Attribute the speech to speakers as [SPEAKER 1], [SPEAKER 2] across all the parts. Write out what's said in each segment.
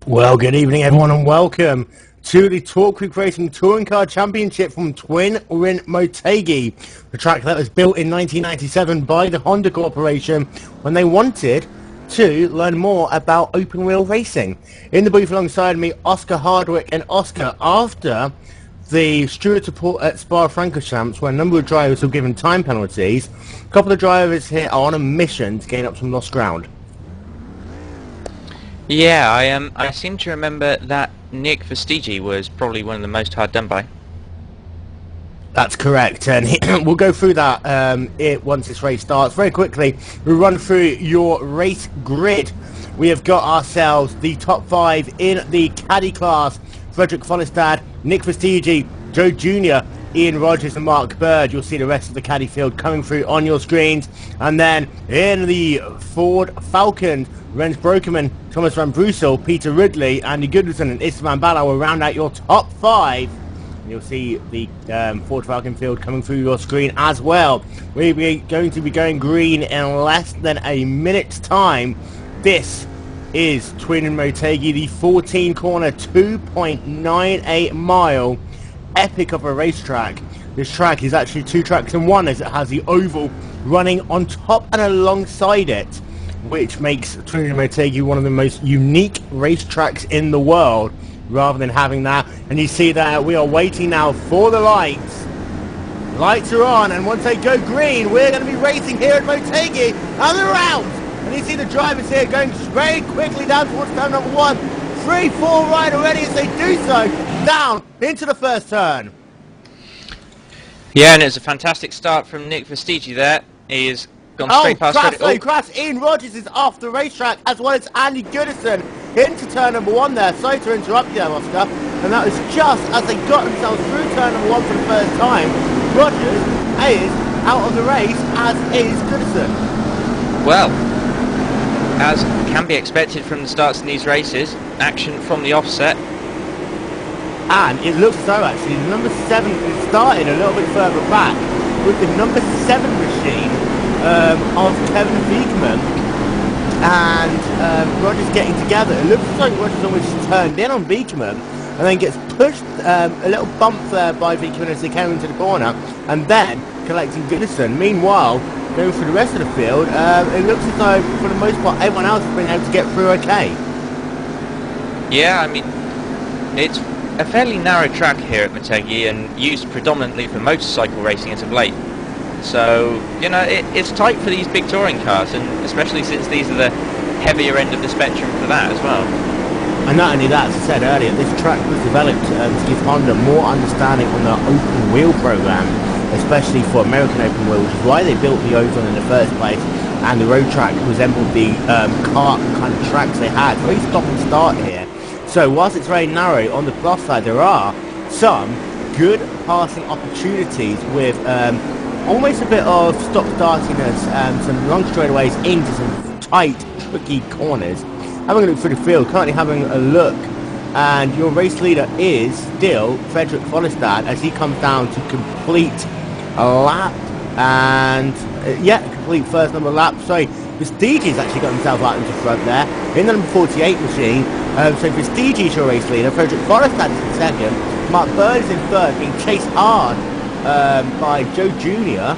[SPEAKER 1] Well, good evening, everyone, and welcome to the Talk Creek Racing Touring Car Championship from Twin Rin Motegi, the track that was built in 1997 by the Honda Corporation when they wanted to learn more about open wheel racing. In the booth alongside me, Oscar Hardwick. And Oscar, after the Stewart report at Spa-Francorchamps, where a number of drivers were given time penalties, a couple of drivers here are on a mission to gain up some lost ground.
[SPEAKER 2] Yeah, I seem to remember that Nick Vestigi was probably one of the most hard done by.
[SPEAKER 1] That's correct, and we'll go through that once this race starts. Very quickly, we'll run through your race grid. We have got ourselves the top 5 in the caddy class: Frederick Follestad, Nick Vestigi, Joe Jr., Ian Rogers and Mark Bird. You'll see the rest of the caddy field coming through on your screens. And then in the Ford Falcon, Rens Brokerman, Thomas Van Brussel, Peter Ridley, Andy Goodison and Istvan Bala will round out your top 5. And you'll see the Ford Falcon field coming through your screen as well. We're going to be going green in less than a minute's time. This is Twin and Motegi, the 14-corner, 2.98 mile epic of a racetrack. This track is actually 2 tracks in one, as it has the oval running on top and alongside it, which makes Twin and Motegi one of the most unique racetracks in the world, rather than having that. And you see that we are waiting now for the lights. Lights are on, and once they go green, we're going to be racing here at Motegi, and they're out. And you see the drivers here going very quickly down towards turn number 1. 3, 4 right already as they do so, down into the first turn.
[SPEAKER 2] Yeah, and it's a fantastic start from Nick Vestigi there. He has gone straight past Frederick.
[SPEAKER 1] Crash. Ian Rogers is off the racetrack, as well as Andy Goodison into turn number 1 there. Sorry to interrupt you there, Oscar. And that was just as they got themselves through turn number 1 for the first time. Rogers is out of the race, as is Goodison.
[SPEAKER 2] Well, as can be expected from the starts in these races, action from the offset.
[SPEAKER 1] And it looks as though actually the number 7 is starting a little bit further back with the number 7 machine of Kevin Beekman and Rogers getting together. It looks like Rogers almost turned in on Beekman and then gets pushed a little bump there by Beekman as they came into the corner, and then collecting Goodison. Meanwhile, going through the rest of the field, it looks as though for the most part everyone else has been able to get through okay. Yeah,
[SPEAKER 2] I mean, it's a fairly narrow track here at Motegi and used predominantly for motorcycle racing as of late. So, you know, it's tight for these big touring cars, and especially since these are the heavier end of the spectrum for that as well.
[SPEAKER 1] And not only that, as I said earlier, this track was developed to give Honda more understanding on their open wheel program, especially for American open wheel, which is why they built the oval in the first place, and the road track resembled the kart kind of tracks they had. Very stop and start here. So whilst it's very narrow, on the plus side there are some good passing opportunities with almost a bit of stop-startiness and some long straightaways into some tight, tricky corners. Having a look through the field, currently having a look, and your race leader is still Frederick Follestad as he comes down to complete a lap, and complete first number lap. Sorry, Vestigi's actually got himself out into front there in the number 48 machine. So Vestigi's your race leader, Frederick Follestad is in second, Mark Bird is in third, being chased hard by Joe Jr.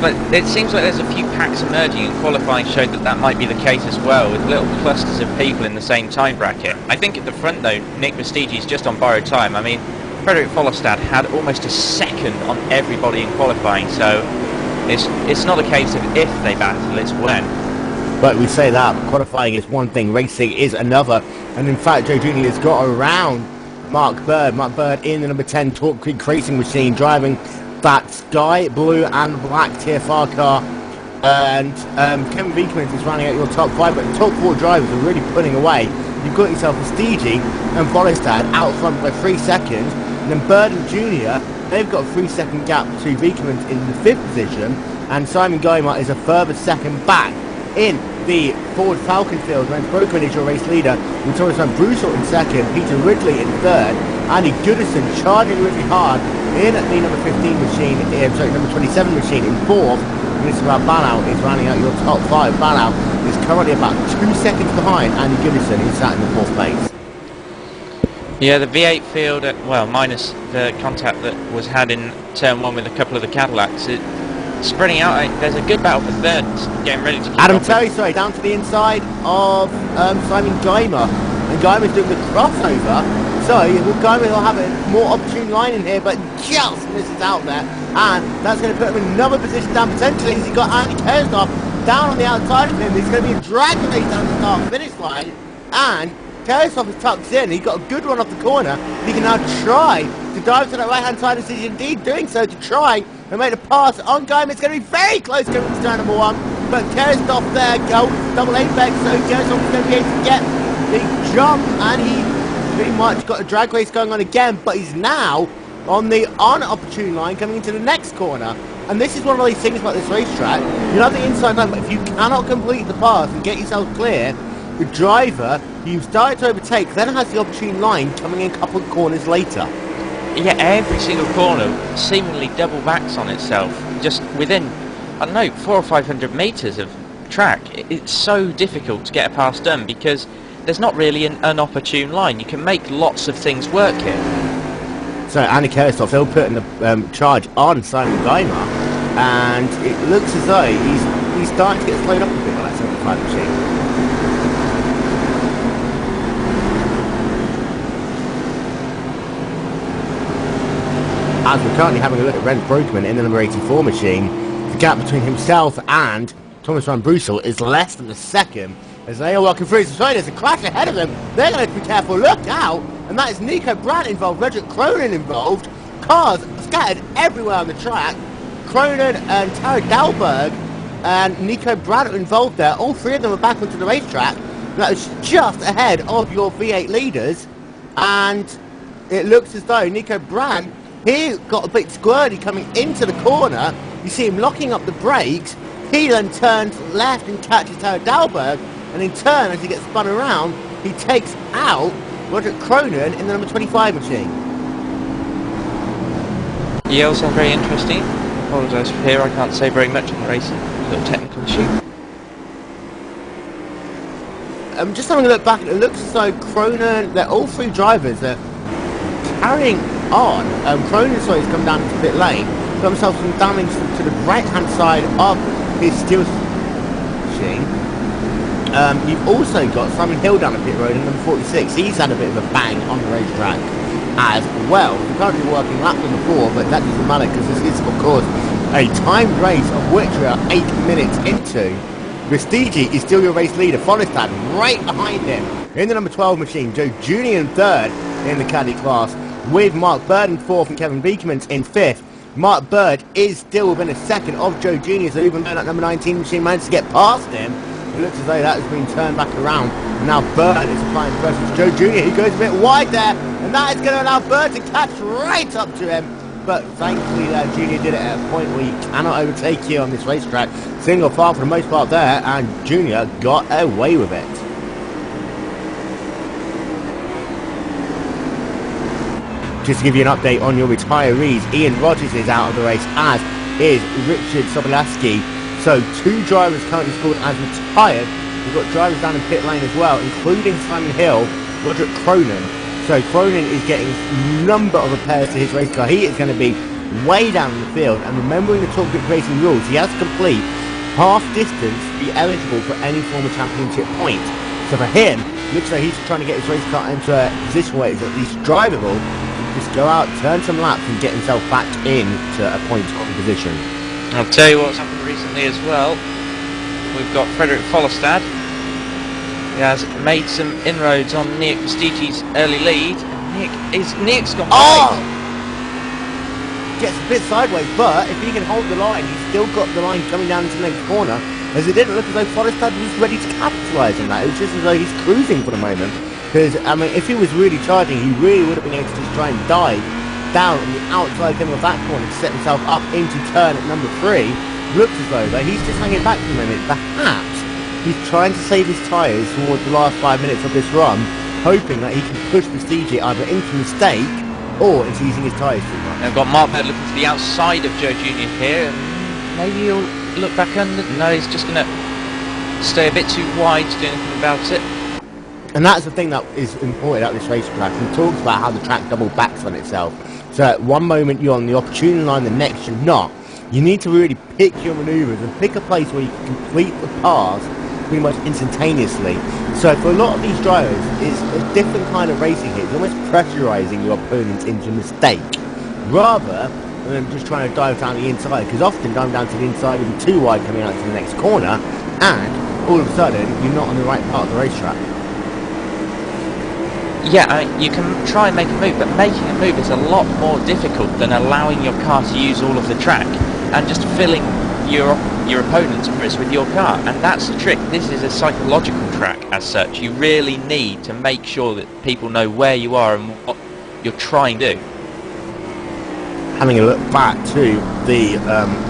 [SPEAKER 2] But it seems like there's a few packs emerging, and qualifying showed that might be the case as well, with little clusters of people in the same time bracket. I think at the front though, Nick Vestigi's just on borrowed time. I mean, Frederick Follestad had almost a second on everybody in qualifying, so it's not a case of if they battle, it's when.
[SPEAKER 1] But we say that, but qualifying is one thing, racing is another. And in fact, Joe Jr. has got around Mark Bird. Mark Bird in the number 10 Talk Creek Racing machine, driving that sky blue and black TFR car. And Kevin Beekman is running out your top 5, but the top 4 drivers are really pulling away. You've got yourself Vestigi and Follestad out front by 3 seconds. And then Bird and Jr., they've got a 3-second gap to Beekman in the 5th position. And Simon Guymar is a further second back in the Ford Falcon field. Rens Brokerman is your race leader, with Thomas Van Brussel in second, Peter Ridley in third, Andy Goodison charging really hard in the number 15 machine, number 27 machine in fourth, Mr. Ballau is rounding out your top 5. Ballau is currently about 2 seconds behind Andy Goodison, who's sat in the 4th place.
[SPEAKER 2] Yeah, the V8 field, well, minus the contact that was had in turn 1 with a couple of the Cadillacs, spreading out. There's a good battle for third, getting ready to keep
[SPEAKER 1] Adam Terry, sorry, down to the inside of Simon Geimer. And Geimer's doing the crossover. So, Geimer will have a more opportune line in here, but just misses out there. And that's going to put him in another position down potentially. He's got Andy Kerstoff down on the outside of him. There's going to be a drag race down the start-finish line. And Kerstoff is tucked in. He got a good run off the corner. He can now try to dive to the right-hand side, as he's indeed doing so, to try and make a pass on Geimer. It's going to be very close coming to turn number 1. But Kerstoff there, double apex, so Kerstoff is going to be able to get the jump, and he pretty much got a drag race going on again, but he's now on the unopportune line coming into the next corner. And this is one of these things about this racetrack. You have the inside line, but if you cannot complete the pass and get yourself clear, the driver you started to overtake then has the opportune line coming in a couple of corners later.
[SPEAKER 2] Yeah, every single corner seemingly double backs on itself, just within, I don't know, 400 or 500 metres of track. It's so difficult to get a pass done because there's not really an opportune line. You can make lots of things work here.
[SPEAKER 1] So Andy Kerstoff, he'll put in the charge on Simon Geimer, and it looks as though he's starting to get slowed up a bit by that 75 machine. As we're currently having a look at Ren Brokeman in the number 84 machine, the gap between himself and Thomas Van Brussel is less than a second. As they are walking through, so there's a crash ahead of them. They're going to be careful. Look out! And that is Nico Brandt involved, Roderick Cronin involved. Cars scattered everywhere on the track. Cronin and Tara Dalberg and Nico Brandt are involved there. All three of them are back onto the racetrack. That is just ahead of your V8 leaders. And it looks as though Nico Brandt, he got a bit squirty coming into the corner. You see him locking up the brakes. He then turns left and catches Tara Dalberg. And in turn, as he gets spun around, he takes out Roderick Cronin in the number 25 machine.
[SPEAKER 2] Yeah, all sounds very interesting. I apologise for here, I can't say very much on the racing. A little technical issue.
[SPEAKER 1] Just having a look back, it looks as though Cronin, they're all three drivers are carrying on. Cronin, sorry, has come down to pit lane, got himself some damage to the right-hand side of his steel machine. You've also got Simon Hill down the pit road in number 46. He's had a bit of a bang on the racetrack as well. We're currently working lap number 4, but that doesn't matter because this is, of course, a timed race of which we are 8 minutes into. Vestigi is still your race leader. Follestad right behind him in the number 12 machine. Joe Jr. in 3rd in the Caddy class, with Mark Bird in 4th and Kevin Beekmans in 5th. Mark Bird is still within a second of Joe Jr., so even though that number 19 machine managed to get past him, it looks as though that has been turned back around. And now Bird is applying pressure to Joe Jr. He goes a bit wide there, and that is going to allow Bird to catch right up to him. But thankfully, Junior did it at a point where you cannot overtake you on this racetrack. Single file for the most part there, and Junior got away with it. Just to give you an update on your retirees, Ian Rogers is out of the race, as is Richard Soboleski. So 2 drivers currently scored as retired. We've got drivers down in pit lane as well, including Simon Hill, Roderick Cronin. So Cronin is getting a number of repairs to his race car. He is going to be way down in the field, and remembering the Top Grip Racing rules, he has to complete half distance to be eligible for any form of championship point. So for him, looks like he's trying to get his race car into a position where it's at least drivable. Just go out, turn some laps, and get himself back into a point-scoring position.
[SPEAKER 2] I'll tell you what's happened recently as well. We've got Frederick Follestad. He has made some inroads on Nick Vestigi's early lead. Nick's gone
[SPEAKER 1] wide. Gets a bit sideways, but if he can hold the line, he's still got the line coming down into the next corner. As it didn't look as though Follestad was ready to capitalise on that. It was just as though he's cruising for the moment. Because, I mean, if he was really charging, he really would have been able to just try and dive down on the outside limb of that corner to set himself up into turn at number 3. Looks as though, but he's just hanging back for a moment. Perhaps he's trying to save his tyres towards the last 5 minutes of this run, hoping that he can push Vestigi either into mistake or into using his tyres too much.
[SPEAKER 2] I've got Mark Bird looking to the outside of Joe Jr. here, and maybe look back under? No, he's just going to stay a bit too wide to do anything about it.
[SPEAKER 1] And that's the thing that is important about this racetrack. He talks about how the track double backs on itself. So at one moment you're on the opportunity line, the next you're not. You need to really pick your manoeuvres and pick a place where you can complete the pass pretty much instantaneously. So for a lot of these drivers, it's a different kind of racing here. It's almost pressurising your opponent into a mistake, rather than just trying to dive down the inside, because often diving down to the inside will be too wide coming out to the next corner, and all of a sudden you're not on the right part of the racetrack.
[SPEAKER 2] Yeah, you can try and make a move, but making a move is a lot more difficult than allowing your car to use all of the track and just filling your opponent's race with your car. And that's the trick. This is a psychological track as such. You really need to make sure that people know where you are and what you're trying to do.
[SPEAKER 1] Having a look back to the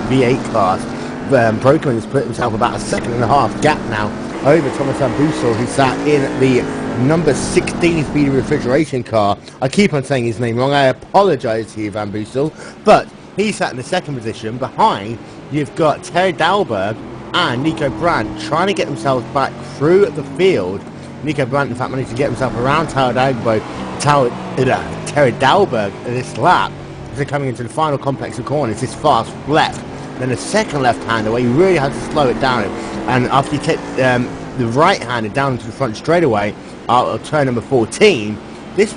[SPEAKER 1] V8 class, Broken has put himself about a 1.5 second gap now over Thomas Van Bossel, who sat in the number 16 speed refrigeration car. I keep on saying his name wrong. I apologise to you, Van Bossel. But he sat in the second position. Behind, you've got Terry Dalberg and Nico Brandt trying to get themselves back through the field. Nico Brandt, in fact, managed to get himself around Terry Dalberg in this lap. As they're coming into the final complex of corners, this fast left. Then a second left-hander where you really had to slow it down. And after you take the right-hander down into the front straightaway, turn number 14, this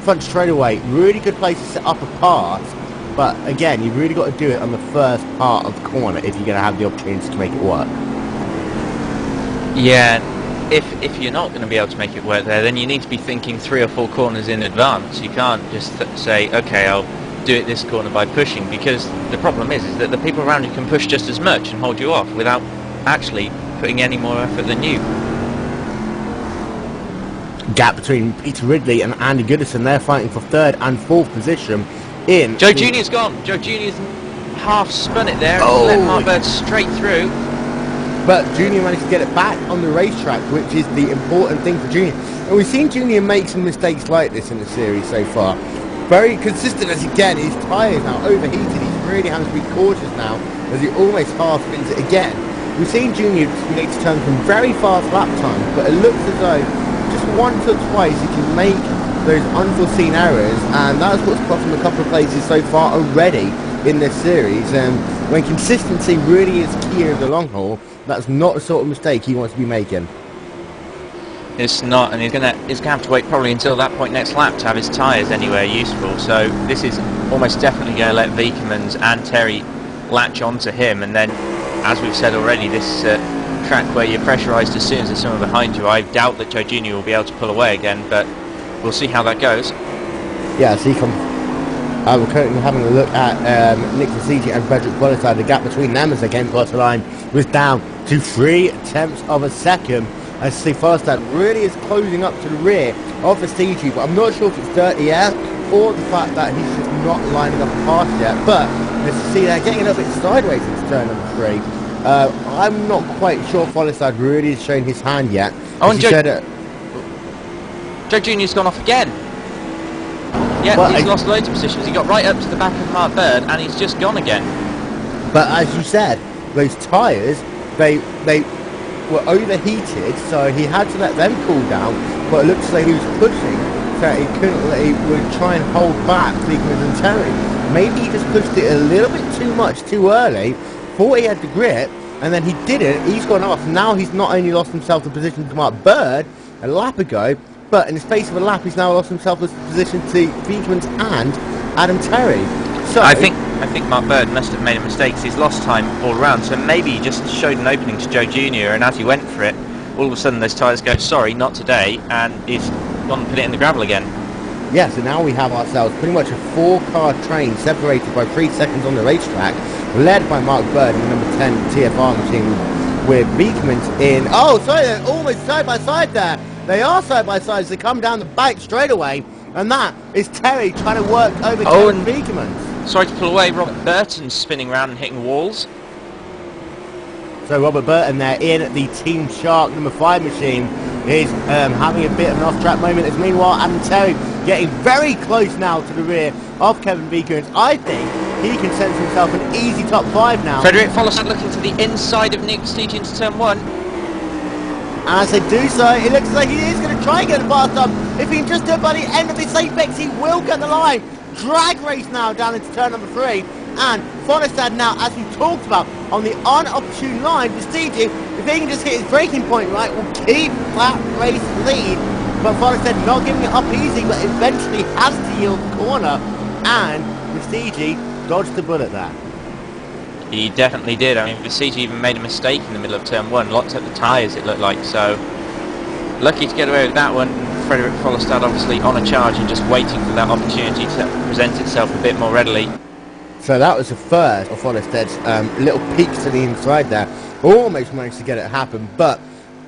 [SPEAKER 1] front straightaway, really good place to set up a pass. But again, you've really got to do it on the first part of the corner if you're going to have the opportunity to make it work.
[SPEAKER 2] Yeah, if you're not going to be able to make it work there, then you need to be thinking 3 or 4 corners in advance. You can't just say, okay, I'll do it this corner by pushing, because the problem is that the people around you can push just as much and hold you off without actually putting any more effort than you.
[SPEAKER 1] Gap between Peter Ridley and Andy Goodison. They're fighting for 3rd and 4th position.
[SPEAKER 2] Joe Junior's gone. Joe Junior's half spun it there and let Mark Bird straight through.
[SPEAKER 1] But Junior managed to get it back on the racetrack, which is the important thing for Junior. And we've seen Junior make some mistakes like this in the series so far. Very consistent as again, his tyres now overheated. He's really having to be cautious now as he almost half spins it again. We've seen Junior make to turn from very fast lap times, but it looks as though just once or twice he can make those unforeseen errors, and that's what's cost him a couple of places so far already in this series. When consistency really is key in the long haul, that's not the sort of mistake he wants to be making.
[SPEAKER 2] It's not, and he's gonna have to wait probably until that point next lap to have his tyres anywhere useful. So this is almost definitely going to let Vikermans and Terry latch onto him, and then, as we've said already, this track where you're pressurised as soon as there's someone behind you, I doubt that Joe Junior will be able to pull away again, but we'll see how that goes.
[SPEAKER 1] Yeah, so we're currently having a look at Nick Motegi and Frederick Qualified. The gap between them as they came across the line was down to 0.3 of a second. As Steve Farstad really is closing up to the rear of Motegi, but I'm not sure if it's dirty air or the fact that he's just not lining up a pass yet. But as you see, they're getting a little bit sideways into turn number 3. I'm not quite sure Farstad really has shown his hand yet.
[SPEAKER 2] Oh, and Joe Junior's gone off again. Yeah, well, he's lost loads of positions. He got right up to the back of Mark Bird, and he's just gone again.
[SPEAKER 1] But as you said, those tyres, they were overheated, so he had to let them cool down. But it looks like he was pushing, so he would try and hold back Vikermans and Terry. Maybe he just pushed it a little bit too much, too early. Thought he had the grip, and then he didn't. He's gone off. Now he's not only lost himself the position to Mark Bird a lap ago, but in the space of a lap, he's now lost himself the position to Vikermans and Adam Terry. So
[SPEAKER 2] I think Mark Bird must have made a mistake. He's lost time all around, so maybe he just showed an opening to Joe Junior, and as he went for it, all of a sudden those tyres go, sorry, not today, and he's gone and put it in the gravel again.
[SPEAKER 1] Yeah, so now we have ourselves pretty much a 4-car train separated by 3 seconds on the racetrack, led by Mark Bird in the number 10 TFR machine with Vikermans in. Oh, sorry, they're almost side by side there. They are side by side as they come down the back straight away, and that is Terry trying to work over Kevin Vikermans.
[SPEAKER 2] Sorry to pull away, Robert Burton's spinning around and hitting walls.
[SPEAKER 1] So Robert Burton there in the Team Shark number 5 machine is having a bit of an off-track moment, as meanwhile Adam Terry getting very close now to the rear of Kevin Vikermans. I think he can sense himself an easy top 5 now.
[SPEAKER 2] Frederick Follestad looking to the inside of Nick Prestige into turn 1.
[SPEAKER 1] As they do so, it looks like he is going to try and get the fast up. If he can just do it by the end of this apex, he will get the line. Drag race now down into turn number 3. And Follestad now, as we talked about, on the unopportune line, Prestige, if he can just hit his braking point right, will keep that race lead. But Follestad not giving it up easy, but eventually has to yield the corner. And Prestige dodged the bullet there.
[SPEAKER 2] He definitely did. I mean, Prestige even made a mistake in the middle of turn 1, locked up the tyres it looked like, so lucky to get away with that one. Frederick Follestad obviously on a charge and just waiting for that opportunity to present itself a bit more readily.
[SPEAKER 1] So that was the first of Follestad's little peeks to the inside there. Almost managed to get it to happen, but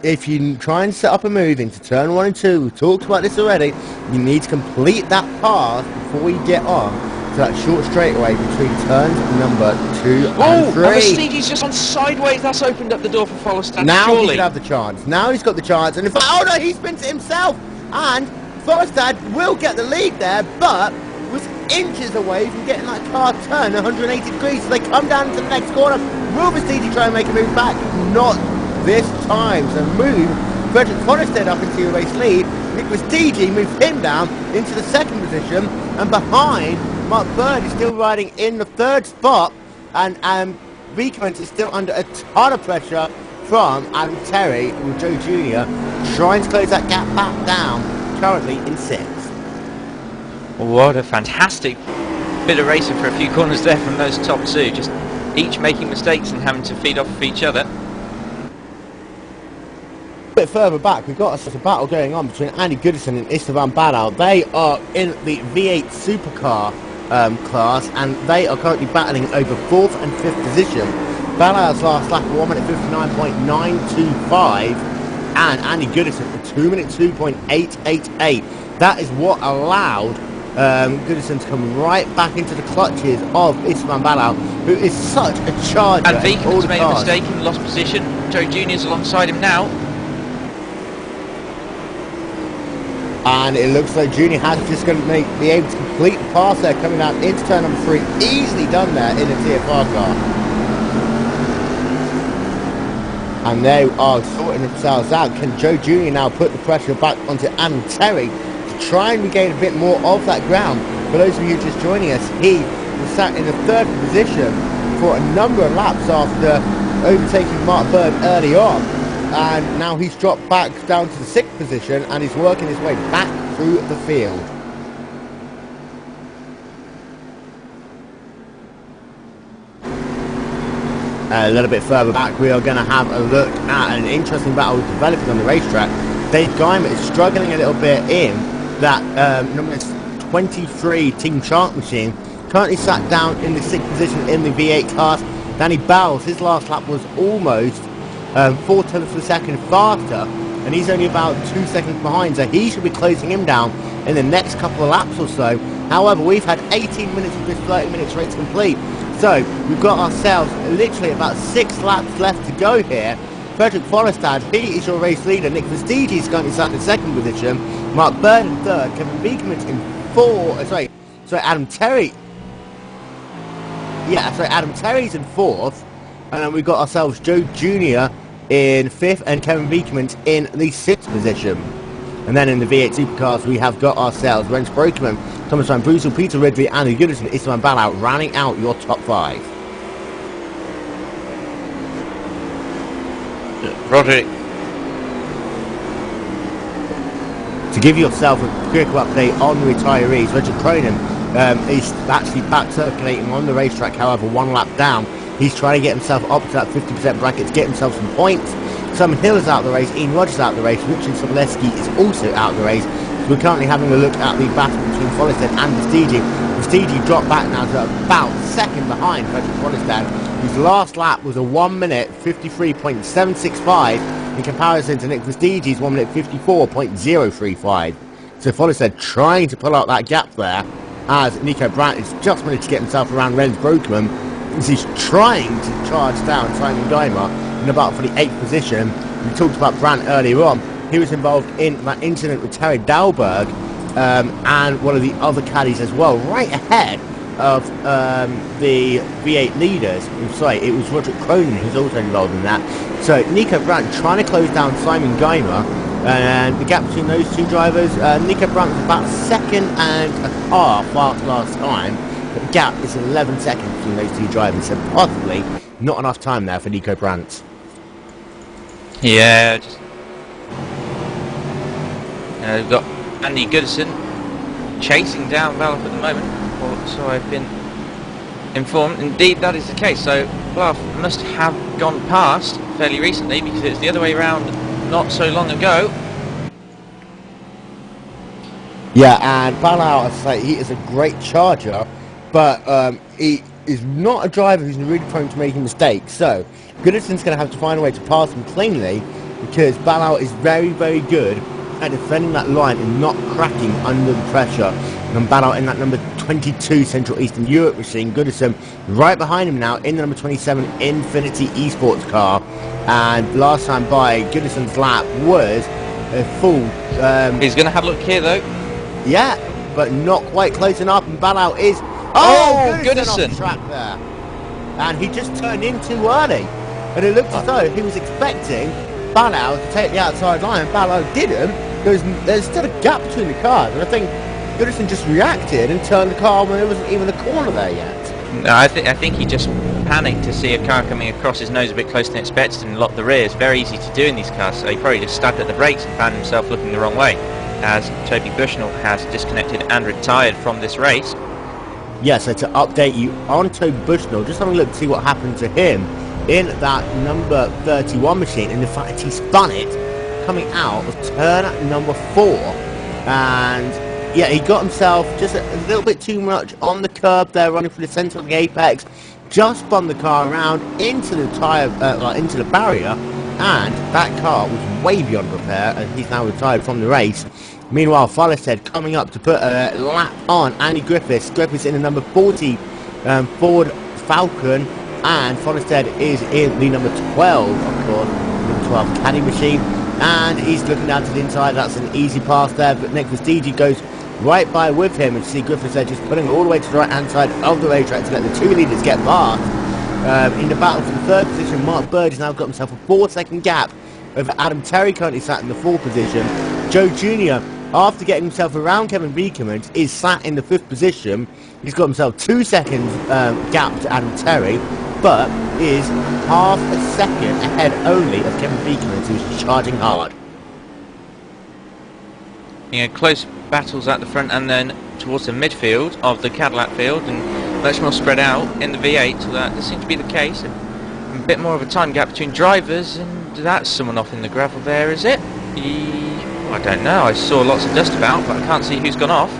[SPEAKER 1] if you try and set up a move into turn 1 and 2, we've talked about this already, you need to complete that pass before you get on to that short straightaway between turns number 2 and 3.
[SPEAKER 2] Prestigi's just on sideways. That's opened up the door for Follestad.
[SPEAKER 1] Now
[SPEAKER 2] surely.
[SPEAKER 1] he can have the chance. Now he's got the chance. And in fact, oh no, he spins it himself. And Follestad will get the lead there, but was inches away from getting that car turned 180 degrees. So they come down to the next corner. Will Prestige try and make a move back? Not this time. So move Frederick Follestad up into the race lead. Nick Prestige moves him down into the 2nd position. And behind, Mark Bird is still riding in the 3rd spot, and Beekman is still under a ton of pressure from Adam Terry with Joe Jr. trying to close that gap back down, currently in 6th.
[SPEAKER 2] What a fantastic bit of racing for a few corners there from those top 2, just each making mistakes and having to feed off of each other.
[SPEAKER 1] A bit further back, we've got a battle going on between Andy Goodison and Esteban Badal. They are in the V8 supercar class, and they are currently battling over 4th and 5th position. Badal's last lap 1 minute 59.925, and Andy Goodison for 2 minute 2.888. That is what allowed Goodison to come right back into the clutches of Esteban Badal, who is such a charger.
[SPEAKER 2] And Beekman's made a mistake and lost position. Joe Jr.'s alongside him now.
[SPEAKER 1] And it looks like Junior has just going to be able to complete the pass there, coming out into turn number 3. Easily done there in a TFR car. And they are sorting themselves out. Can Joe Jr. now put the pressure back onto Adam Terry to try and regain a bit more of that ground? For those of you just joining us, he was sat in the 3rd position for a number of laps after overtaking Mark Bird early on. And now he's dropped back down to the 6th position, and he's working his way back through the field. A little bit further back, we are going to have a look at an interesting battle developing on the racetrack. Dave Guymer is struggling a little bit in that number 23 Team Shark machine. Currently sat down in the 6th position in the V8 class. Danny Bowles, his last lap was almost 4 tenths of a second faster, and he's only about 2 seconds behind, so he should be closing him down in the next couple of laps or so. However, we've had 18 minutes of this 30 minutes race complete, so we've got ourselves literally about 6 laps left to go here. Frederick Follestad, he is your race leader. Nick Prestige is currently sat in 2nd position. Mark Bird in 3rd. Kevin Beekman in 4th. Adam Terry. Yeah, sorry, Adam Terry's in 4th. And then we've got ourselves Joe Jr. in 5th and Kevin Beekman in the 6th position. And then in the V8 Supercars, we have got ourselves Rens Brokeman, Thomas Van Brussel, Peter Ridley, Andy Goodison, Esteban Badal rounding out your top 5.
[SPEAKER 2] Roderick.
[SPEAKER 1] To give yourself a quick update on the retirees, Richard Cronin is actually back circulating on the racetrack, however, 1 lap down. He's trying to get himself up to that 50% bracket to get himself some points. Simon Hill is out of the race, Ian Rogers is out of the race, Richard Soboleski is also out of the race. So we're currently having a look at the battle between Follestad and Prestige. Prestige dropped back now to about 2nd behind Frederick Follestad, whose last lap was a 1 minute 53.765 in comparison to Nick Prestige's 1 minute 54.035. So Follestad trying to pull out that gap there, as Nico Brandt has just managed to get himself around Rens Brokeman, as he's trying to charge down Simon Guymer in about for the 8th position. We talked about Brandt earlier on. He was involved in that incident with Terry Dalberg and one of the other caddies as well, right ahead of the V8 leaders. I'm sorry, it was Roderick Cronin who's also involved in that. So Nico Brandt trying to close down Simon Geimer, and the gap between those two drivers, Nico Brandt was about 1.5 seconds after last time, but the gap is 11 seconds between those two drivers, so possibly not enough time there for Nico Brandt.
[SPEAKER 2] Yeah, just we've got Andy Goodison chasing down Baloff at the moment, or so I've been informed. Indeed, that is the case. So Baloff must have gone past fairly recently, because it's the other way around not so long ago.
[SPEAKER 1] Yeah, and Baloff, I say, he is a great charger, but he is not a driver who's really prone to making mistakes. So Goodison's going to have to find a way to pass him cleanly, because Baloff is very, very good at defending that line and not cracking under the pressure. And Baloff in that number 22 Central Eastern Europe machine. Goodison right behind him now in the number 27 Infinity Esports car. And last time by, Goodison's lap was a full...
[SPEAKER 2] He's going to have a look here though.
[SPEAKER 1] Yeah, but not quite close enough. And Baloff is...
[SPEAKER 2] Goodison
[SPEAKER 1] off the track there. And he just turned in too early. And it looked as though he was expecting Baloff to take the outside line. Baloff didn't. There's still a gap between the cars. And I think Goodison just reacted and turned the car when there wasn't even a corner there yet.
[SPEAKER 2] No, I think he just panicked to see a car coming across his nose a bit closer than expected and locked the rear. It's very easy to do in these cars, so he probably just stabbed at the brakes and found himself looking the wrong way, as Toby Bushnell has disconnected and retired from this race.
[SPEAKER 1] Yeah, so to update you on Toby Bushnell, just having a look to see what happened to him in that number 31 machine, and in fact he spun it coming out of turn number 4, and yeah, he got himself just a little bit too much on the curb there, running for the centre of the apex, just spun the car around into the tyre, into the barrier, and that car was way beyond repair, and he's now retired from the race. Meanwhile, Follestead coming up to put a lap on Andy Griffiths. Griffiths in the number 40 Ford Falcon, and Follestead is in the number 12, of course, number 12 Caddy machine, and he's looking down to the inside. That's an easy pass there, but Nick Vestigi goes right by with him, and you see Griffiths there just putting it all the way to the right hand side of the racetrack to let the two leaders get past. In the battle for the third position, Mark Bird has now got himself a 4-second gap over Adam Terry, currently sat in the 4th position. Joe Jr., after getting himself around Kevin Beekman, is sat in the 5th position. He's got himself 2 seconds gap to Adam Terry, but is half a second ahead only of Kevin Beekman, who's charging hard.
[SPEAKER 2] Yeah, close battles at the front and then towards the midfield of the Cadillac field, and much more spread out in the V8, so that does seem to be the case. A bit more of a time gap between drivers, and that's someone off in the gravel there, is it? I don't know, I saw lots of dust about, but I can't see who's gone off.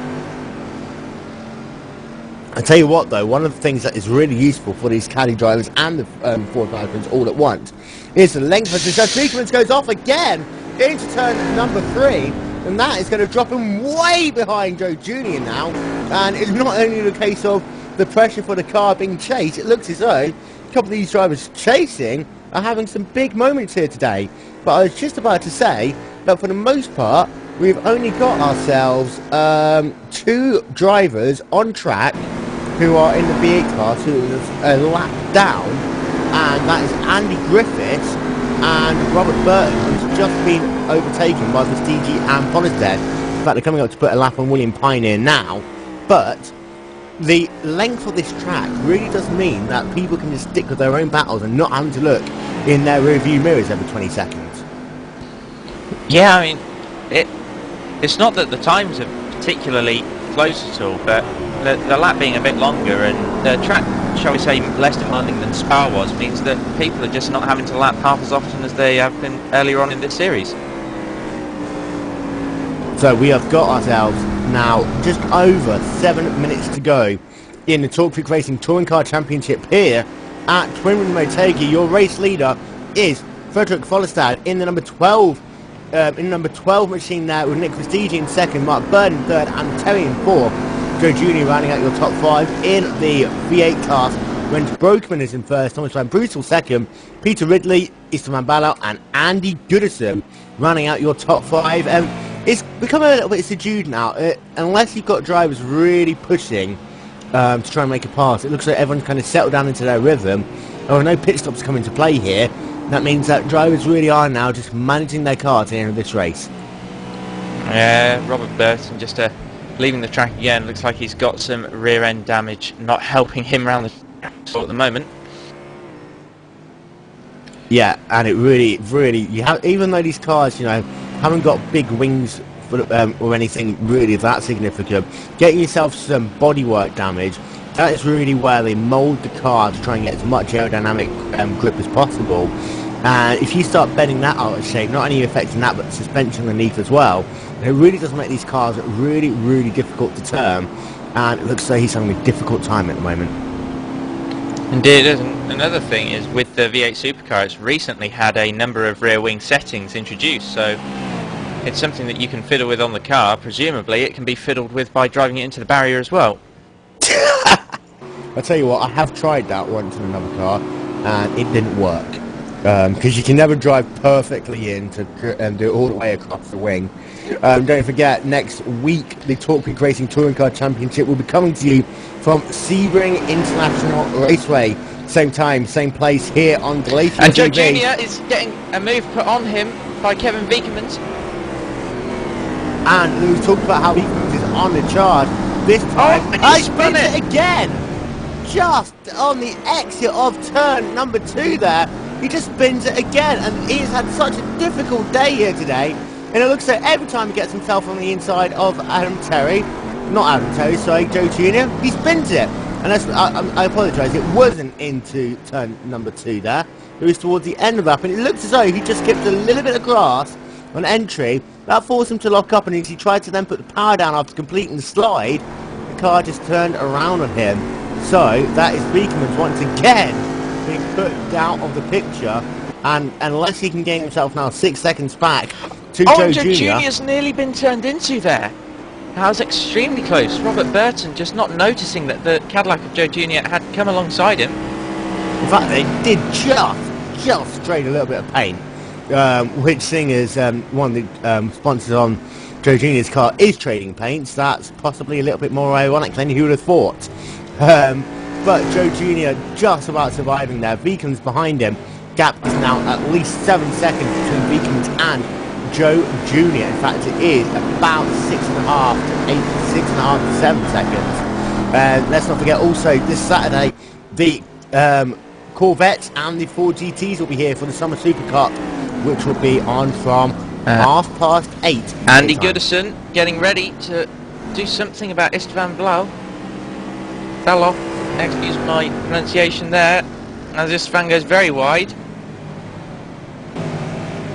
[SPEAKER 1] I tell you what though, one of the things that is really useful for these caddy drivers and the Ford Falcons all at once is the length of the Beekman goes off again into turn number 3, and that is going to drop him way behind Joe Jr. now. And it's not only the case of the pressure for the car being chased, it looks as though a couple of these drivers chasing are having some big moments here today. But I was just about to say that for the most part, we've only got ourselves 2 drivers on track who are in the V8 class who is a lap down, and that is Andy Griffiths and Robert Burton, who's just been overtaken by Vestigi and Follestead. In fact, they're coming up to put a lap on William Pioneer now, but the length of this track really does mean that people can just stick with their own battles and not having to look in their rearview mirrors every 20 seconds.
[SPEAKER 2] Yeah, I mean, it's not that the times are particularly close at all, but the lap being a bit longer and the track, shall we say, less demanding than Spa was, means that people are just not having to lap half as often as they have been earlier on in this series.
[SPEAKER 1] So we have got ourselves now just over 7 minutes to go in the Talk Creek Racing Touring Car Championship here at Twinwood Motegi. Your race leader is Frederick Follestad in the number 12 machine there, with Nick Vestigi in 2nd, Mark Bird in 3rd, and Terry in 4th. Joe Jr. rounding out your top 5 in the V8 class. When Brokeman is in 1st, Thomas Van Brussel 2nd, Peter Ridley, Istvan Baloff, and Andy Goodison rounding out your top 5. It's become a little bit subdued now, unless you've got drivers really pushing to try and make a pass. It looks like everyone's kind of settled down into their rhythm. There are no pit stops come into play here. That means that drivers really are now just managing their car to the end of this race.
[SPEAKER 2] Yeah, Robert Burton just leaving the track again. Looks like he's got some rear end damage, not helping him around the track at the moment.
[SPEAKER 1] Yeah, and it really, even though these cars, you know, haven't got big wings or anything really that significant, getting yourself some bodywork damage, that is really where they mould the car to try and get as much aerodynamic grip as possible. And if you start bending that out of shape, not only affecting that but the suspension underneath as well, it really does make these cars really difficult to turn, and it looks like he's having a difficult time at the moment.
[SPEAKER 2] Indeed, and another thing is with the V8 supercar, it's recently had a number of rear wing settings introduced, so it's something that you can fiddle with on the car. Presumably it can be fiddled with by driving it into the barrier as well.
[SPEAKER 1] I tell you what, I have tried that once in another car and it didn't work, because you can never drive perfectly in to do it all the way across the wing. Don't forget, next week the Talk Week Racing Touring Car Championship will be coming to you from Sebring International Raceway. Same time, same place here on Glacier
[SPEAKER 2] And Joe
[SPEAKER 1] TV.
[SPEAKER 2] Jr. is getting a move put on him by Kevin Viekemans.
[SPEAKER 1] And we talked about how Viekemans is on the charge this time.
[SPEAKER 2] Oh, and he spun
[SPEAKER 1] it again! Just on the exit of turn number 2 there. He just spins it again, and he's had such a difficult day here today. And it looks like every time he gets himself on the inside of Joe Jr., he spins it. And that's, I apologise, it wasn't into turn number 2 there. It was towards the end of that, and it looks as though he just skipped a little bit of grass on entry. That forced him to lock up, and as he tried to then put the power down after completing the slide, the car just turned around on him. So that is Viekemans once again being put out of the picture, and unless he can gain himself now 6 seconds back to Joe Jr.
[SPEAKER 2] Jr.'s nearly been turned into there. That was extremely close. Robert Burton just not noticing that the Cadillac of Joe Jr. had come alongside him.
[SPEAKER 1] In fact, they did just trade a little bit of paint, which seeing as one of the sponsors on Joe Jr.'s car is trading paints, that's possibly a little bit more ironic than you would have thought. But Joe Jr. just about surviving there. Viekemans behind him. Gap is now at least 7 seconds between Viekemans and Joe Jr. In fact, it is about 6.5 to 7 seconds. Let's not forget also this Saturday the Corvettes and the Ford GTs will be here for the Summer Super Cup, which will be on from 8:30.
[SPEAKER 2] Andy Goodison getting ready to do something about Istvan Belov, excuse my pronunciation there, as Istvan goes very wide.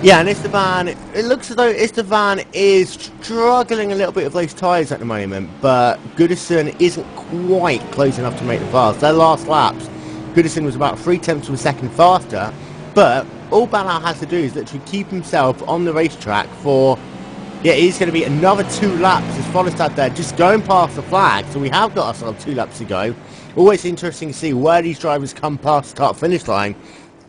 [SPEAKER 1] Yeah, and Istvan, it looks as though Istvan is struggling a little bit with those tyres at the moment, but Goodison isn't quite close enough to make the pass. Their last laps, Goodison was about 0.3 of a second faster, but all Ballard has to do is literally keep himself on the racetrack for, yeah, it's going to be another 2 laps as Follestad there, just going past the flag, so we have got ourselves 2 laps to go. Always interesting to see where these drivers come past the start-finish line,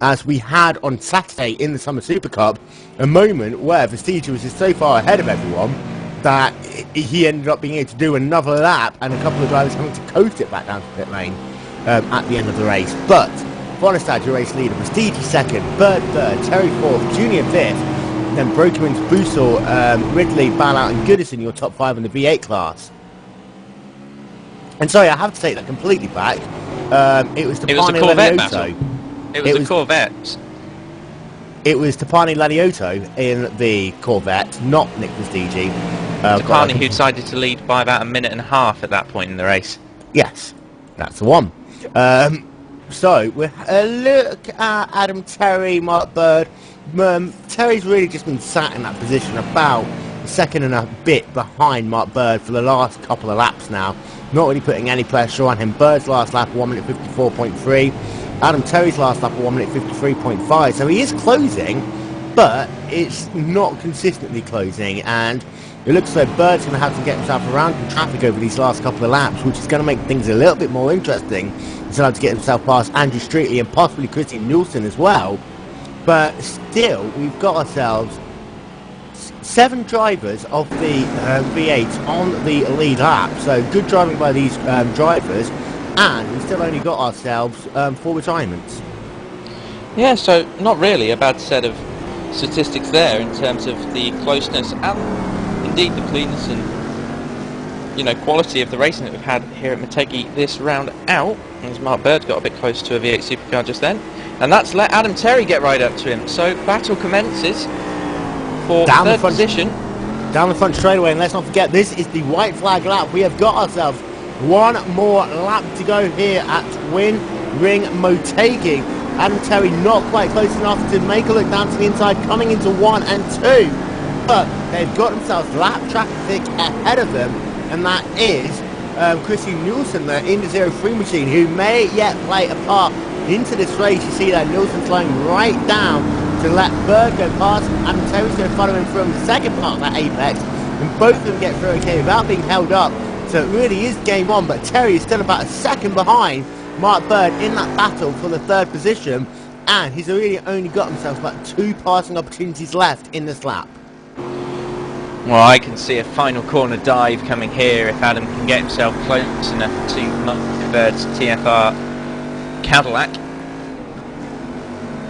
[SPEAKER 1] as we had on Saturday in the Summer Super Cup, a moment where Vestigia was just so far ahead of everyone that he ended up being able to do another lap, and a couple of drivers having to coast it back down to pit lane at the end of the race. But Follestad, your race leader, Vestigia second, Bird third, Terry fourth, Junior fifth, then Brokemans, Busel, Ridley, Ballard and Goodison, your top 5 in the V8 class. And sorry, I have to take that completely back. It was the
[SPEAKER 2] Corvette battle. It was the Corvette.
[SPEAKER 1] It was Tapani Laniotto in the Corvette, not Nick Vestigia.
[SPEAKER 2] Tapani, who decided to lead by about 1.5 minutes at that point in the race.
[SPEAKER 1] Yes, that's the one. So, we'll look at Adam Terry, Mark Bird. Terry's really just been sat in that position about a second and a bit behind Mark Bird for the last couple of laps now. Not really putting any pressure on him. Bird's last lap, 1 minute 54.3. Adam Terry's last lap, 1 minute 53.5. So he is closing, but it's not consistently closing. And it looks like Bird's going to have to get himself around in traffic over these last couple of laps, which is going to make things a little bit more interesting. He's going to have to get himself past Andrew Streetley and possibly Christian Nielsen as well. But still, we've got ourselves 7 drivers of the V8 on the lead lap, so good driving by these drivers, and we still only got ourselves 4 retirements.
[SPEAKER 2] Yeah, so not really a bad set of statistics there in terms of the closeness and indeed the cleanness and, you know, quality of the racing that we've had here at Motegi this round out. As Mark Bird got a bit close to a V8 supercar just then, and that's let Adam Terry get right up to him. So battle commences for third position.
[SPEAKER 1] Down the front straightaway, and let's not forget, this is the white flag lap. We have got ourselves one more lap to go here at Twin Ring Motegi. Adam Terry not quite close enough to make a look down to the inside, coming into 1 and 2. But they've got themselves lap traffic ahead of them, and that is Christian Nielsen, the Indy 03 machine, who may yet play a part into this race. You see that Nielsen slowing right down to let Bird go past. Adam Terry's going to follow him from the second part of that apex, and both of them get through okay without being held up. So it really is game on, but Terry is still about a second behind Mark Bird in that battle for the 3rd position, and he's really only got himself about 2 passing opportunities left in this lap.
[SPEAKER 2] Well, I can see a final corner dive coming here if Adam can get himself close enough to Mark Bird's TFR Cadillac.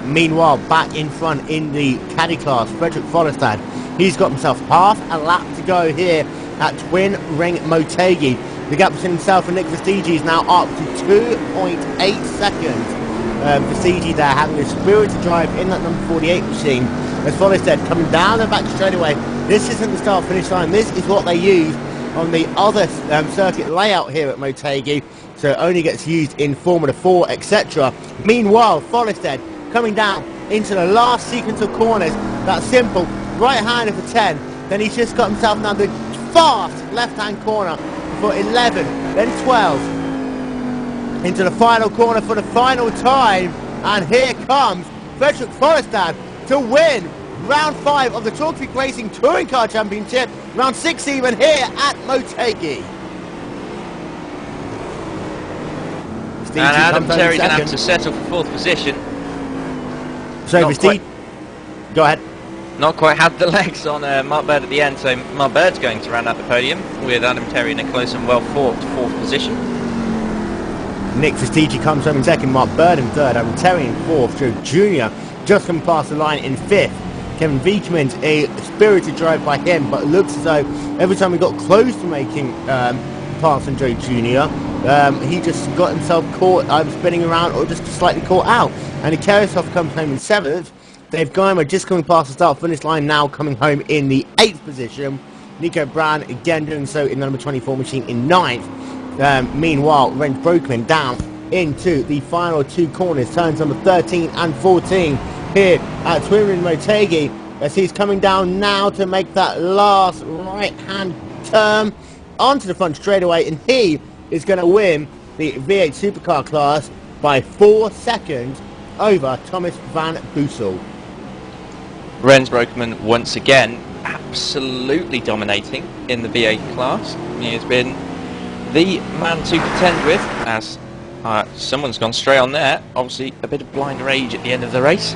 [SPEAKER 1] Meanwhile, back in front in the caddy class, Frederick Follestad, he's got himself half a lap to go here at Twin Ring Motegi. The gap between himself and Nick Vestigi is now up to 2.8 seconds. Vestigi there having a spirited drive in that number 48 machine. As Follestad coming down the back straightaway. This isn't the start finish line, this is what they use on the other circuit layout here at Motegi, so it only gets used in Formula 4, etc. Meanwhile, Follestad coming down into the last sequence of corners. That's simple, right hander for 10, then he's just got himself down the fast left-hand corner for 11, then 12, into the final corner for the final time, and here comes Frederick Follestad to win round 5 of the Talk Creek Racing Touring Car Championship, round 6 even here at Motegi.
[SPEAKER 2] And Adam Terry's going to have to settle for 4th position.
[SPEAKER 1] So Steve, go ahead.
[SPEAKER 2] Not quite had the legs on Mark Bird at the end, so Mark Bird's going to round out the podium with Adam Terry in a close and well-fought 4th position.
[SPEAKER 1] Nick Vestigi comes home in 2nd, Mark Bird in 3rd, Adam Terry in 4th, Joe Jr. just coming past the line in 5th. Kevin Viekman, a spirited drive by him, but it looks as though every time we got close to making pass on Joe Jr., he just got himself caught, spinning around or just slightly caught out. And Ikariasov comes home in 7th. Dave Geimer just coming past the start finish line now, coming home in the 8th position. Nico Brown again doing so in the number 24 machine in 9th. Meanwhile, Renz Broekman down into the final 2 corners, turns number 13 and 14 here at Twin Ring Motegi, as he's coming down now to make that last right-hand turn onto the front straightaway, and he is going to win the V8 Supercar class by 4 seconds over Thomas van Boesel.
[SPEAKER 2] Renz Broekman once again absolutely dominating in the V8 class. He has been the man to contend with, as someone's gone straight on there. Obviously a bit of blind rage at the end of the race.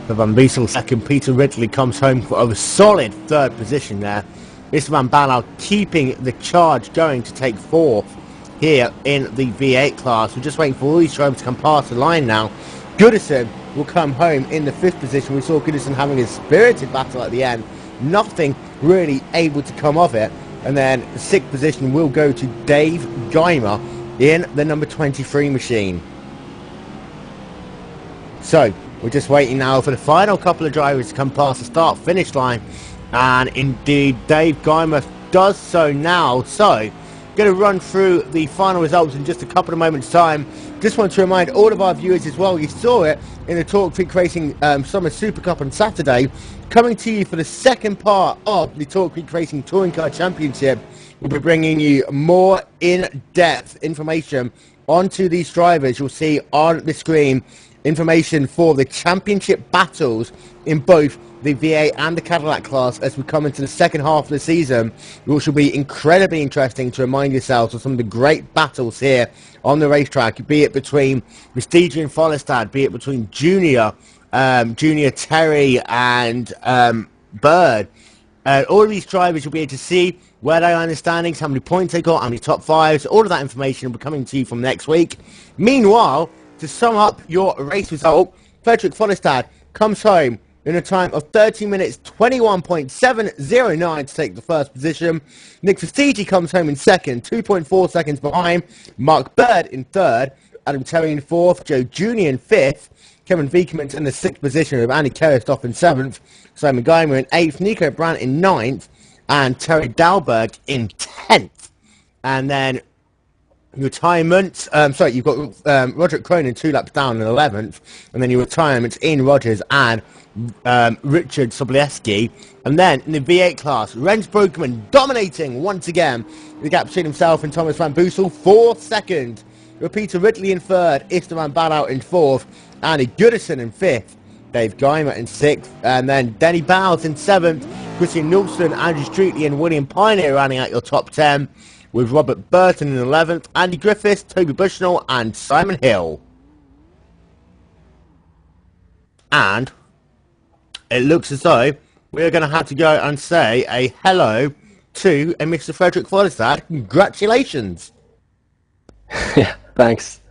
[SPEAKER 1] For Van Boesel second, Peter Ridley comes home for a solid 3rd position there. Mr. Van Baarle keeping the charge going to take 4th here in the V8 class. We're just waiting for all these drivers to come past the line now. Goodison will come home in the 5th position. We saw Goodison having a spirited battle at the end. Nothing really able to come of it. And then the 6th position will go to Dave Geimer in the number 23 machine. So, we're just waiting now for the final couple of drivers to come past the start-finish line. And indeed, Dave Geimer does so now. So, going to run through the final results in just a couple of moments' time. Just want to remind all of our viewers as well, you saw it in the Talk Creek Racing Summer Super Cup on Saturday. Coming to you for the 2nd part of the Talk Creek Racing Touring Car Championship. We'll be bringing you more in-depth information onto these drivers. You'll see on the screen information for the championship battles in both the V8 and the Cadillac class as we come into the 2nd half of the season, which will be incredibly interesting to remind yourselves of some of the great battles here on the racetrack, be it between Vestigi and Follestad, be it between Junior Junior, Terry, and Bird. All of these drivers you'll be able to see where they are in the standings, how many points they got, how many top fives, all of that information will be coming to you from next week. Meanwhile, to sum up your race result, Frederick Follestad comes home in a time of 30 minutes 21.709 to take the first position. Nick Vestigi comes home in second, 2.4 seconds behind. Mark Bird in third, Adam Terry in fourth, Joe Jr. in fifth, Kevin Viekemans in the sixth position with Andy Kerristoff in seventh, Simon Geimer in eighth, Nico Brandt in ninth, and Terry Dalberg in 10th. And then retirement, you've got Roderick Cronin 2 laps down in 11th, and then your retirements Ian Rogers and Richard Sobolewski. And then in the V8 class, Rens Brokeman dominating once again, the gap between himself and Thomas Van Boosel, 4th second. Peter Ridley in third, Istvan Badout in fourth, Andy Goodison in fifth, Dave Geimer in sixth, and then Denny Bowles in seventh, Christian Nielsen, Andrew Streetley and William Pioneer rounding out your top 10, with Robert Burton in 11th, Andy Griffiths, Toby Bushnell and Simon Hill. And it looks as though we're going to have to go and say a hello to a Mr. Frederick Follestad. Congratulations!
[SPEAKER 3] Yeah, thanks.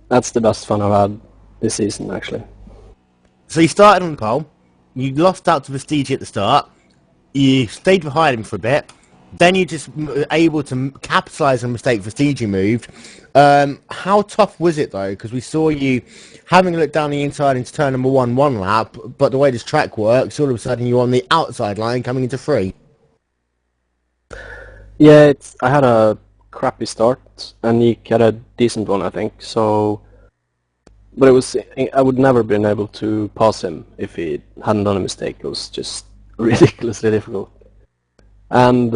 [SPEAKER 3] That's the best fun I've had this season, actually.
[SPEAKER 1] So you started on the pole, you lost out to Vestigi at the start, you stayed behind him for a bit, then you just were able to capitalise on the mistake Vestigi moved. How tough was it though? Because we saw you having a look down the inside into turn number one lap, but the way this track works, all of a sudden you're on the outside line coming into free.
[SPEAKER 3] Yeah, I had a crappy start, and Nick had a decent one, I think. So, but I would never been able to pass him if he hadn't done a mistake. It was just ridiculously difficult. And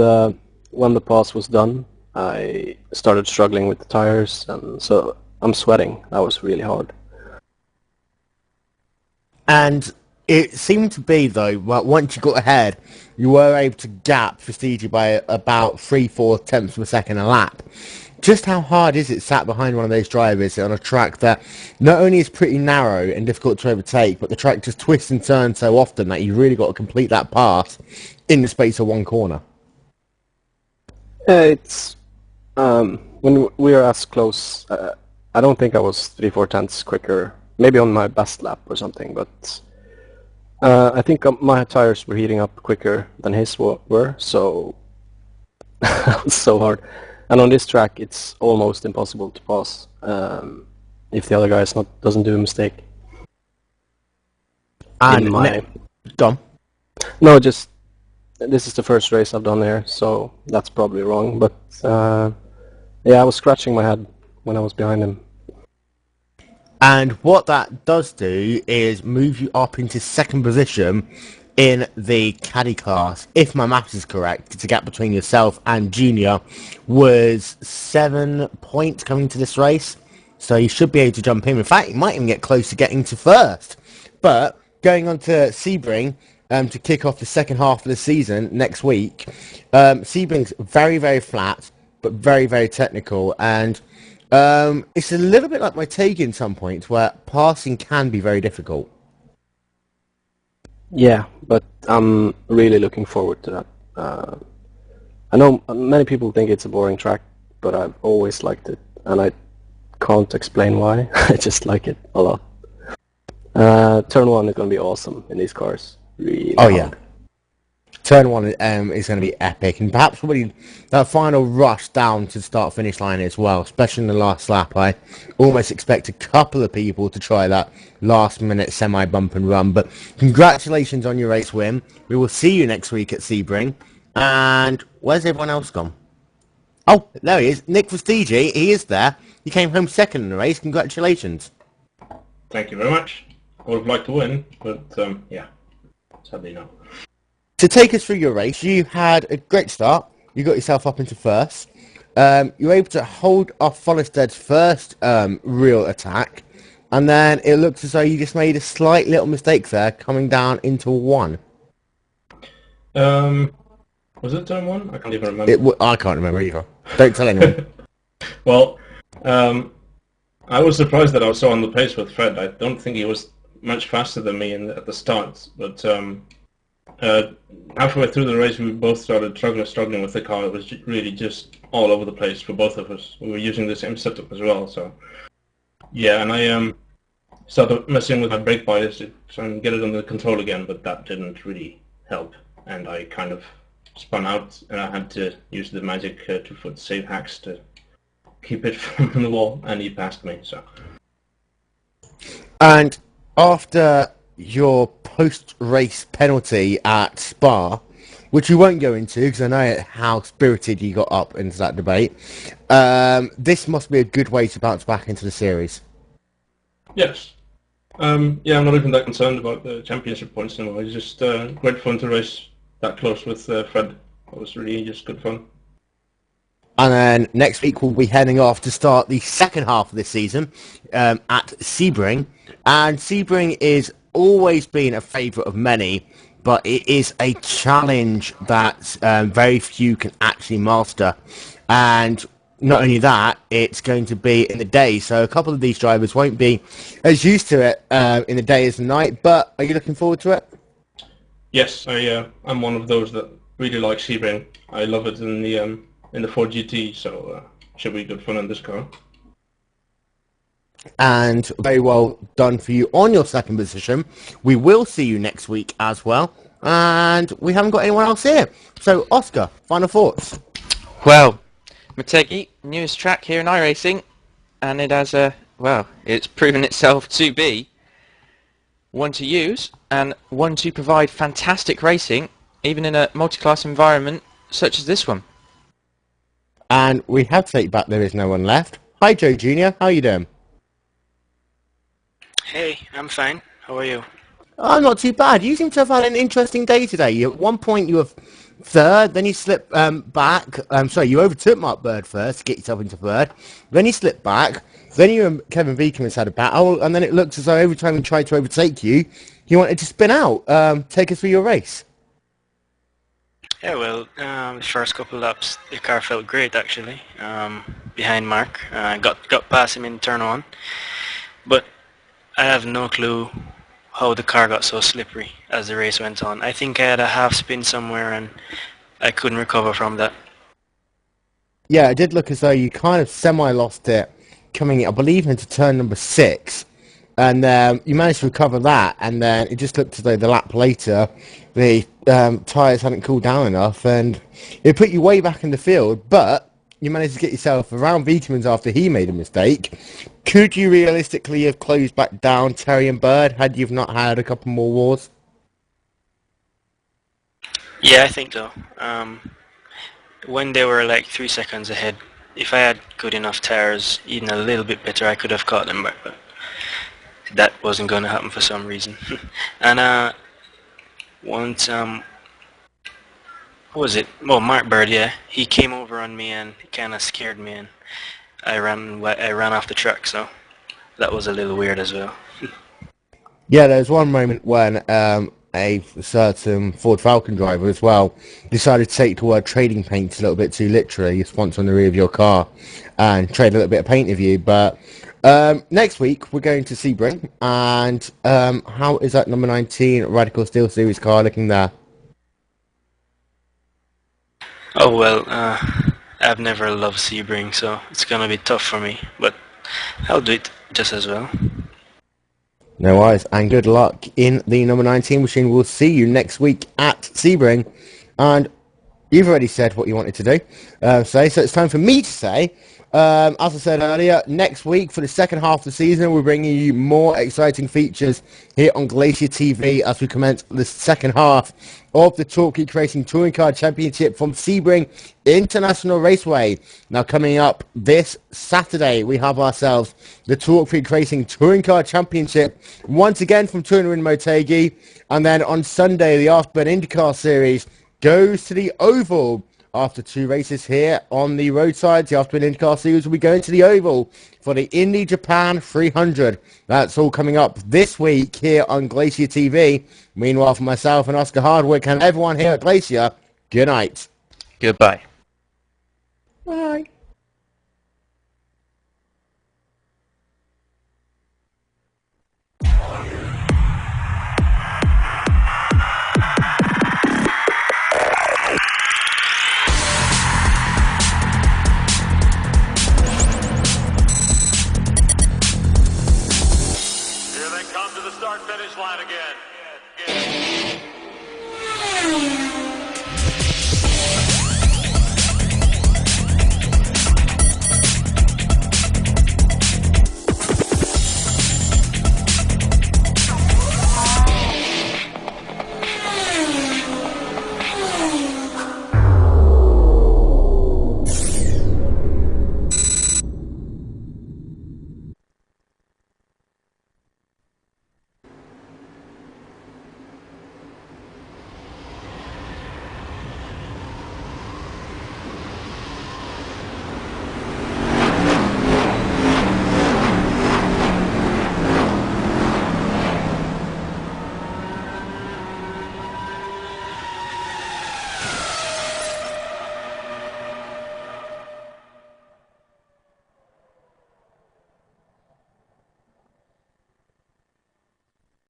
[SPEAKER 3] when the pass was done, I started struggling with the tires, and so I'm sweating. That was really hard.
[SPEAKER 1] And it seemed to be, though, well, once you got ahead, you were able to gap Vestigi by about 3/4 tenths of a second a lap. Just how hard is it sat behind one of those drivers on a track that not only is pretty narrow and difficult to overtake, but the track just twists and turns so often that you really got to complete that pass in the space of one corner?
[SPEAKER 3] It's when we were as close, I don't think I was 3/4 tenths quicker, maybe on my best lap or something, but I think my tires were heating up quicker than his were, so that was so hard. And on this track, it's almost impossible to pass if the other guy doesn't do a mistake.
[SPEAKER 1] And Dom?
[SPEAKER 3] No, just this is the first race I've done here, so that's probably wrong. But yeah, I was scratching my head when I was behind him.
[SPEAKER 1] And what that does do is move you up into second position in the caddy class. If my maths is correct, the gap between yourself and Junior was 7 points coming to this race. So you should be able to jump in. In fact, you might even get close to getting to first. But going on to Sebring to kick off the second half of the season next week, Sebring's very, very flat, but very, very technical. And it's a little bit like Motegi in some points, where passing can be very difficult.
[SPEAKER 3] Yeah, but I'm really looking forward to that. I know many people think it's a boring track, but I've always liked it, and I can't explain why. I just like it a lot. Turn 1 is going to be awesome in these cars. Really hard.
[SPEAKER 1] Yeah. Turn 1 is going to be epic, and perhaps probably that final rush down to the start-finish line as well, especially in the last lap. I almost expect a couple of people to try that last-minute semi-bump and run, but congratulations on your race win. We will see you next week at Sebring. And where's everyone else gone? Oh, there he is. Nick Vestigi, he is there. He came home second in the race. Congratulations.
[SPEAKER 4] Thank you very much. I would have liked to win, but yeah, sadly no.
[SPEAKER 1] To take us through your race, you had a great start. You got yourself up into first. You were able to hold off Follestad's first real attack, and then it looks as though you just made a slight little mistake there, coming down into 1.
[SPEAKER 4] Was it turn 1? I can't even remember.
[SPEAKER 1] I can't remember either. Don't tell anyone.
[SPEAKER 4] Well, I was surprised that I was so on the pace with Fred. I don't think he was much faster than me at the start, but halfway through the race we both started struggling with the car. It was really just all over the place for both of us. We were using the same setup as well, so yeah, and I started messing with my brake bias to try and get it under control again, but that didn't really help, and I kind of spun out, and I had to use the magic 2-foot save hacks to keep it from the wall, and he passed me, so.
[SPEAKER 1] And after your post-race penalty at Spa, which we won't go into because I know how spirited you got up into that debate, this must be a good way to bounce back into the series.
[SPEAKER 4] Yes. Yeah, I'm not even that concerned about the championship points anymore. It's just great fun to race that close with Fred. It was really just good fun.
[SPEAKER 1] And then next week we'll be heading off to start the second half of this season at Sebring. And Sebring is always been a favourite of many, but it is a challenge that very few can actually master. And not only that, it's going to be in the day, so a couple of these drivers won't be as used to it in the day as the night, but are you looking forward to it?
[SPEAKER 4] Yes, I'm one of those that really like Sebring. I love it in the Ford GT, so should be good fun in this car.
[SPEAKER 1] And very well done for you on your second position. We will see you next week as well, and we haven't got anyone else here. So, Oscar, final thoughts?
[SPEAKER 2] Well, Motegi, newest track here in iRacing, and it has it's proven itself to be one to use and one to provide fantastic racing, even in a multi-class environment such as this one.
[SPEAKER 1] And we have to take back there is no one left. Hi, Joe Jr., how are you doing?
[SPEAKER 5] Hey, I'm fine. How are you?
[SPEAKER 1] I'm not too bad. You seem to have had an interesting day today. At one point you were third, then you slipped back. You overtook Mark Bird first to get yourself into third. Then you slipped back. Then you and Kevin Viekemans had a battle, and then it looks as though every time he tried to overtake you, he wanted to spin out. Take us through your race.
[SPEAKER 5] Yeah, well, the first couple laps, the car felt great actually. Behind Mark, got past him in turn one, but I have no clue how the car got so slippery as the race went on. I think I had a half spin somewhere and I couldn't recover from that.
[SPEAKER 1] Yeah, it did look as though you kind of semi-lost it coming, I believe, into turn number 6. And you managed to recover that, and then it just looked as though the lap later, the tyres hadn't cooled down enough, and it put you way back in the field, but you managed to get yourself around Viekemans after he made a mistake. Could you realistically have closed back down Terry and Bird had you not had a couple more wars?
[SPEAKER 5] Yeah, I think so. When they were like 3 seconds ahead, if I had good enough tires, even a little bit better, I could have caught them back, but that wasn't going to happen for some reason. And once, what was it? Oh, Mark Bird, yeah. He came over on me and kind of scared me, and I ran off the track, so that was a little weird as well.
[SPEAKER 1] Yeah, there was one moment when a certain Ford Falcon driver as well decided to take the word trading paint a little bit too literally, a sponsor on the rear of your car, and trade a little bit of paint of you. But next week we're going to Sebring, and how is that number 19 Radical Steel Series car looking there?
[SPEAKER 5] Oh well, I've never loved Sebring, so it's gonna be tough for me, but I'll do it just as well.
[SPEAKER 1] No worries, and good luck in the number 19 machine. We'll see you next week at Sebring, and you've already said what you wanted to do, so it's time for me to say, as I said earlier, next week for the second half of the season, we're bringing you more exciting features here on Glacier TV as we commence the second half of the Talk Geek Racing Touring Car Championship from Sebring International Raceway. Now, coming up this Saturday, we have ourselves the Talk Geek Racing Touring Car Championship once again from Turner in Motegi, and then on Sunday, the Afterburn IndyCar Series goes to the Oval. After 2 races here on the roadsides, the Afterburn IndyCar Series will be going to the Oval for the Indy Japan 300. That's all coming up this week here on Glacier TV. Meanwhile, for myself and Oscar Hardwick and everyone here at Glacier, good night.
[SPEAKER 2] Goodbye.
[SPEAKER 1] Bye.